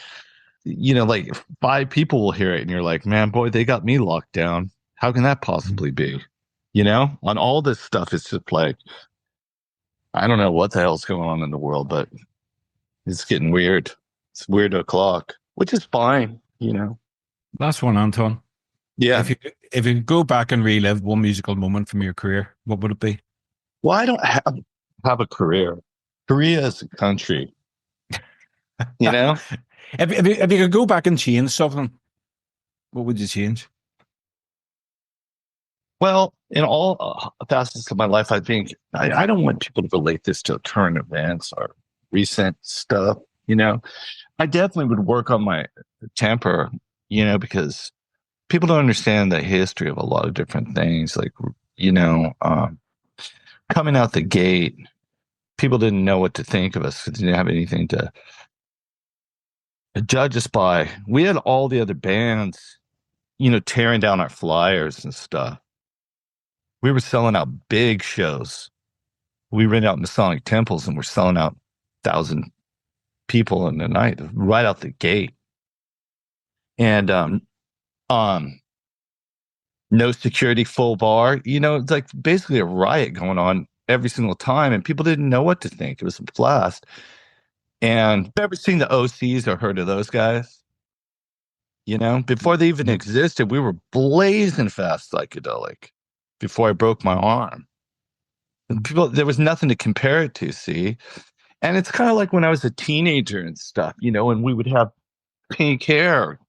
like 5 people will hear it. And you're like, man, boy, they got me locked down. How can that possibly be? On all this stuff, it's just like, I don't know what the hell's going on in the world, but it's getting weird. It's weird o'clock, which is fine, Last one, Anton. Yeah. If you could go back and relive one musical moment from your career, what would it be? Well, I don't have a career. Korea is a country. If you could go back and change something, what would you change? Well, in all facets of my life, I think I don't want people to relate this to current events or recent stuff. I definitely would work on my temper, because people don't understand the history of a lot of different things. Like, coming out the gate, people didn't know what to think of us because they didn't have anything to judge us by. We had all the other bands, tearing down our flyers and stuff. We were selling out big shows. We rented out Masonic temples and we're selling out 1,000 people in the night right out the gate. And no security, full bar. It's like basically a riot going on every single time, and people didn't know what to think. It was a blast. And have you ever seen the OCs or heard of those guys? Before they even existed, we were blazing fast psychedelic before I broke my arm. And there was nothing to compare it to, see? And it's kind of like when I was a teenager and stuff, and we would have pink hair.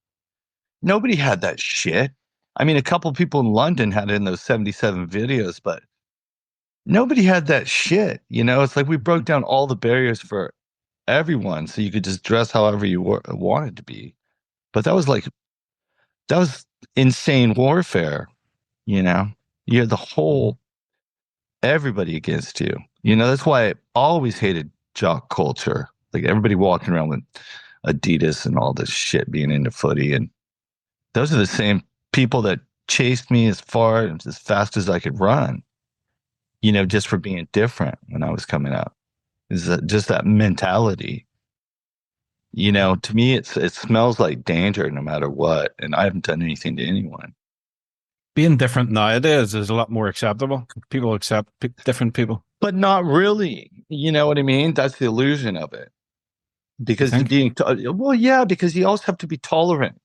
Nobody had that shit. I mean, a couple people in London had it in those 77 videos, but nobody had that shit. It's like we broke down all the barriers for everyone so you could just dress however you wanted to be. But that was insane warfare. You had the whole everybody against you. That's why I always hated jock culture. Like everybody walking around with Adidas and all this shit, being into footy. And those are the same people that chased me as far and as fast as I could run, just for being different when I was coming up. Is that just that mentality? To me, it smells like danger no matter what. And I haven't done anything to anyone. Being different nowadays is a lot more acceptable. People accept different people. But not really. You know what I mean? That's the illusion of it. Because because you also have to be tolerant.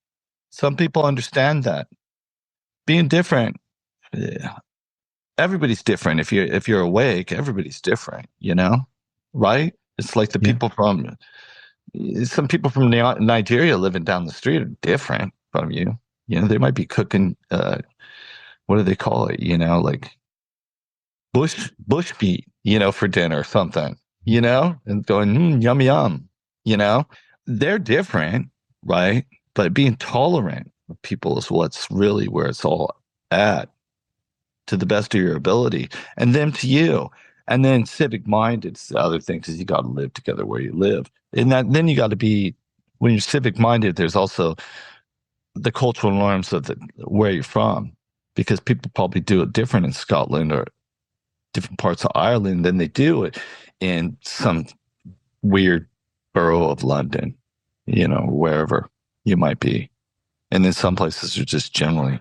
Some people understand that. Being different, everybody's different. If you're awake, everybody's different, right? It's like the people from some people from Nigeria living down the street are different from you. They might be cooking what do they call it? Like bush meat, for dinner or something, and going, yum, yum, they're different, right? But being tolerant of people is what's really where it's all at, to the best of your ability, and them to you. And then civic minded, the other thing is you got to live together where you live. And then you got to be when you're civic minded, there's also the cultural norms of where you're from, because people probably do it different in Scotland or different parts of Ireland than they do it in some weird borough of London, wherever you might be. And then some places are just generally.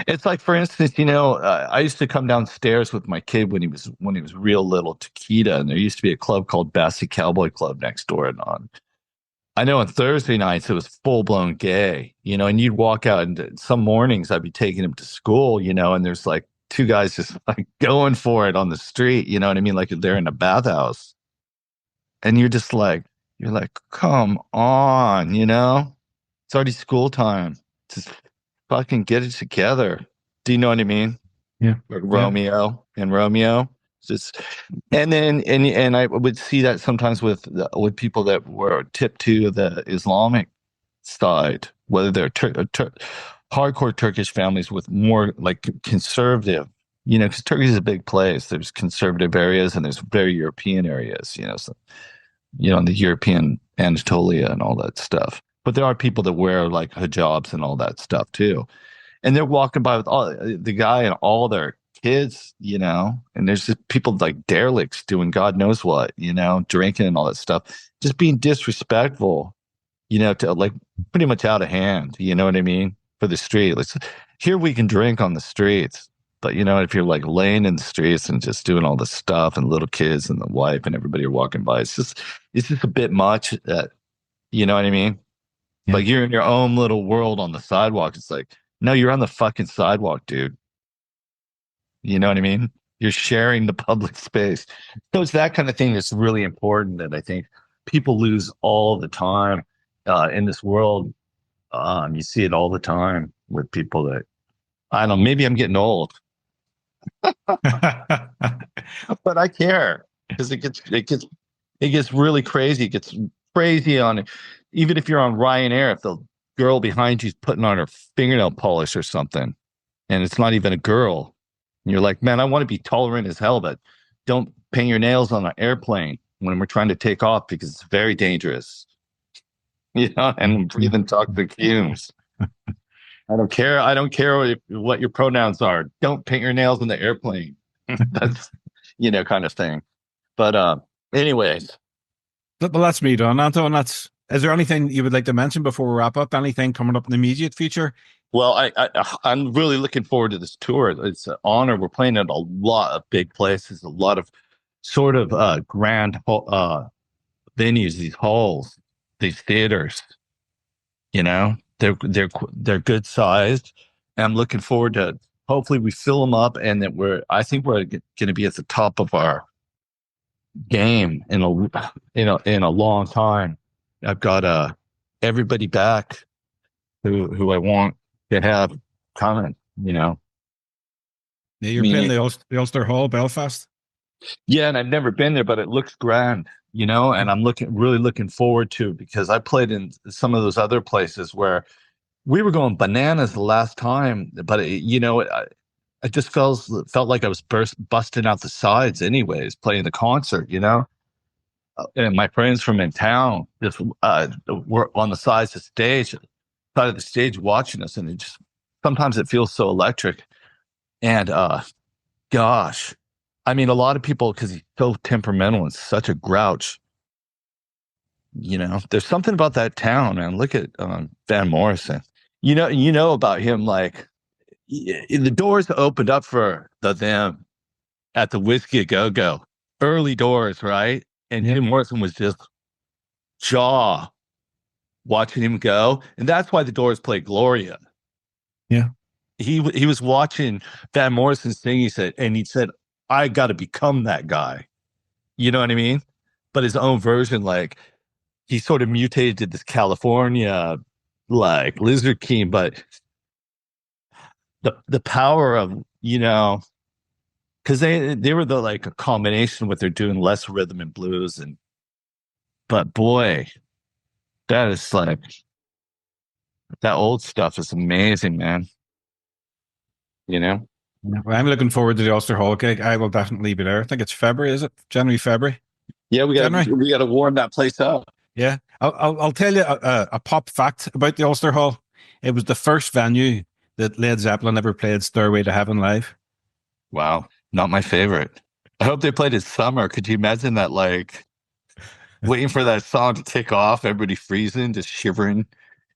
It's like, for instance, I used to come downstairs with my kid when he was real little to Kita, and there used to be a club called Bassy Cowboy Club next door. And I know on Thursday nights it was full blown gay, and you'd walk out, and some mornings I'd be taking him to school, and there's like two guys just like going for it on the street, you know what I mean? Like they're in a bathhouse, and you're like, come on, it's already school time. Just fucking get it together. Do you know what I mean? Yeah. Like Romeo and Romeo. Just and I would see that sometimes with people that were tipped to the Islamic side, whether they're hardcore Turkish families with more like conservative, because Turkey is a big place. There's conservative areas and there's very European areas, so, in the European Anatolia and all that stuff. But there are people that wear like hijabs and all that stuff too. And they're walking by with the guy and all their kids, and there's just people like derelicts doing God knows what, drinking and all that stuff, just being disrespectful, to like pretty much out of hand, you know what I mean? For the street. Here we can drink on the streets, but if you're like laying in the streets and just doing all this stuff and little kids and the wife and everybody are walking by, it's just a bit much that, you know what I mean? Yeah. Like you're in your own little world on the sidewalk. It's like, no, you're on the fucking sidewalk, dude. You know what I mean? You're sharing the public space. So it's that kind of thing that's really important that I think people lose all the time in this world. You see it all the time with people that, I don't know, maybe I'm getting old. But I care because it gets really crazy. It gets crazy on, even if you're on Ryanair, if the girl behind you's putting on her fingernail polish or something, and it's not even a girl. And you're like, man, I want to be tolerant as hell, but don't paint your nails on an airplane when we're trying to take off because it's very dangerous. And breathing toxic fumes. I don't care. I don't care what your pronouns are. Don't paint your nails on the airplane. That's, kind of thing. But anyways. Well, that's me done, Anton. Is there anything you would like to mention before we wrap up? Anything coming up in the immediate future? Well, I'm really looking forward to this tour. It's an honor. We're playing at a lot of big places, a lot of sort of grand venues, these halls, these theaters. They're good sized. And I'm looking forward to. Hopefully, we fill them up, and that I think we're going to be at the top of our game in a long time. I've got everybody back who I want to have coming, Yeah, you're playing the Ulster Hall, Belfast. Yeah, and I've never been there, but it looks grand, and I'm really looking forward to it because I played in some of those other places where we were going bananas the last time, but I just felt like I was busting out the sides anyways, playing the concert, and my friends from in town just were on the side of the stage watching us, and it just sometimes it feels so electric. And gosh, I mean, a lot of people, because he's so temperamental and such a grouch, there's something about that town. And look at Van Morrison. You know about him, like the doors opened up for them at the Whiskey A Go Go, early doors, right? And Jim Morrison was just watching him go, and that's why the Doors played Gloria. Yeah, he was watching Van Morrison sing. He said, I got to become that guy. You know what I mean? But his own version, like he sort of mutated to this California, like Lizard King. But the power of because they were like a combination with they're doing less rhythm and blues, but boy. That is like, that old stuff is amazing, man. Well, I'm looking forward to the Ulster Hall gig. I will definitely be there. I think it's February, is it? January, February? Yeah, we got to warm that place up. Yeah. I'll tell you a pop fact about the Ulster Hall. It was the first venue that Led Zeppelin ever played Stairway to Heaven live. Wow. Not my favorite. I hope they played it summer. Could you imagine that, like, waiting for that song to kick off, everybody freezing, just shivering?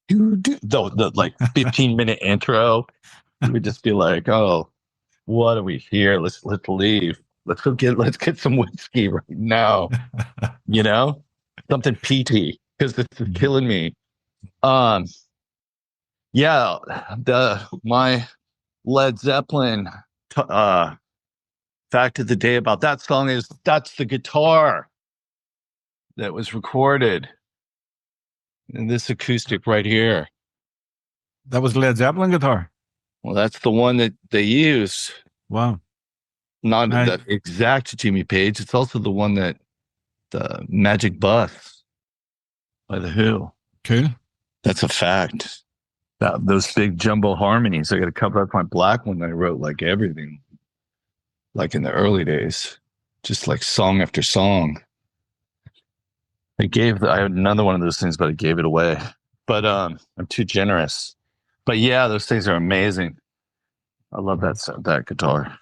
The like 15-minute intro. You would just be like, oh, what are we here? Let's leave. Let's get some whiskey right now. You know? Something peaty, because this is killing me. Yeah, my Led Zeppelin fact of the day about that song is that's the guitar that was recorded in this acoustic right here. That was Led Zeppelin guitar. Well, that's the one that they use. Wow. Not the exact Jimmy Page. It's also the one that the Magic Bus by The Who. Cool. That's a fact. Those big jumbo harmonies. I got to cover up my black one that I wrote like everything, like in the early days, just like song after song. I had another one of those things, but I gave it away. But I'm too generous. But yeah, those things are amazing. I love that guitar.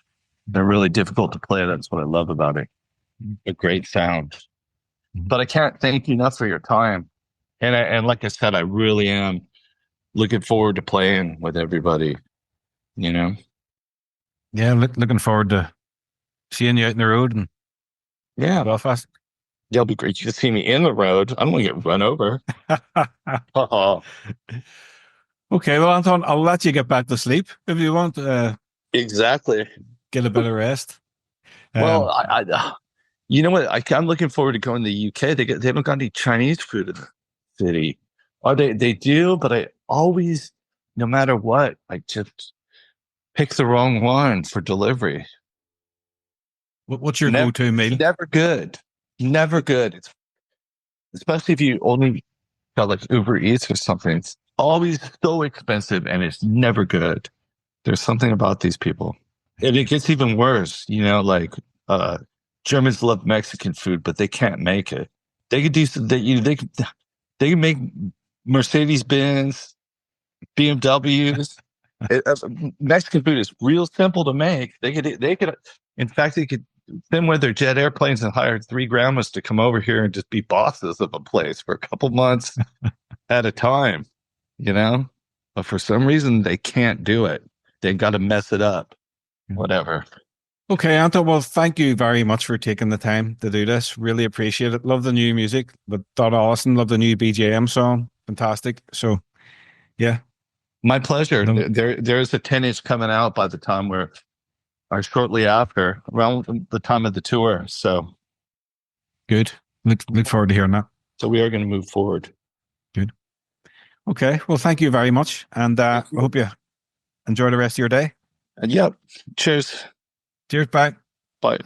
They're really difficult to play. That's what I love about it. A great sound. But I can't thank you enough for your time. And like I said, I really am looking forward to playing with everybody, you know? Yeah, looking forward to seeing you out in the road and Belfast. Yeah, it'll be great. You can see me in the road. I don't want to get run over. Okay, well, Anton, I'll let you get back to sleep if you want. Exactly. Get a bit of rest. Well, I you know what? I'm looking forward to going to the UK. They haven't got any Chinese food in the city. Or they do, but I always, no matter what, I just pick the wrong one for delivery. What's your go-to meal? Never good. Never good. It's, especially if you only got like Uber Eats or something. It's always so expensive and it's never good. There's something about these people. And it gets even worse, you know, like Germans love Mexican food, but they can't make it. They could do they can make Mercedes-Benz, BMWs. Mexican food is real simple to make. They could, in fact, they could send one of their jet airplanes and hire 3 grandmas to come over here and just be bosses of a place for a couple months at a time, you know? But for some reason, they can't do it. They got to mess it up. Whatever. Okay, Anton, well, thank you very much for taking the time to do this. Really appreciate it. Love the new music. But Dot Allison, love the new BJM song. Fantastic. So, yeah. My pleasure. There's a 10-inch coming out by the time or shortly after, around the time of the tour. So good. Look forward to hearing that. So we are going to move forward. Good. Okay. Well, thank you very much. And I hope you enjoy the rest of your day. And yep. Cheers. Cheers. Bye. Bye.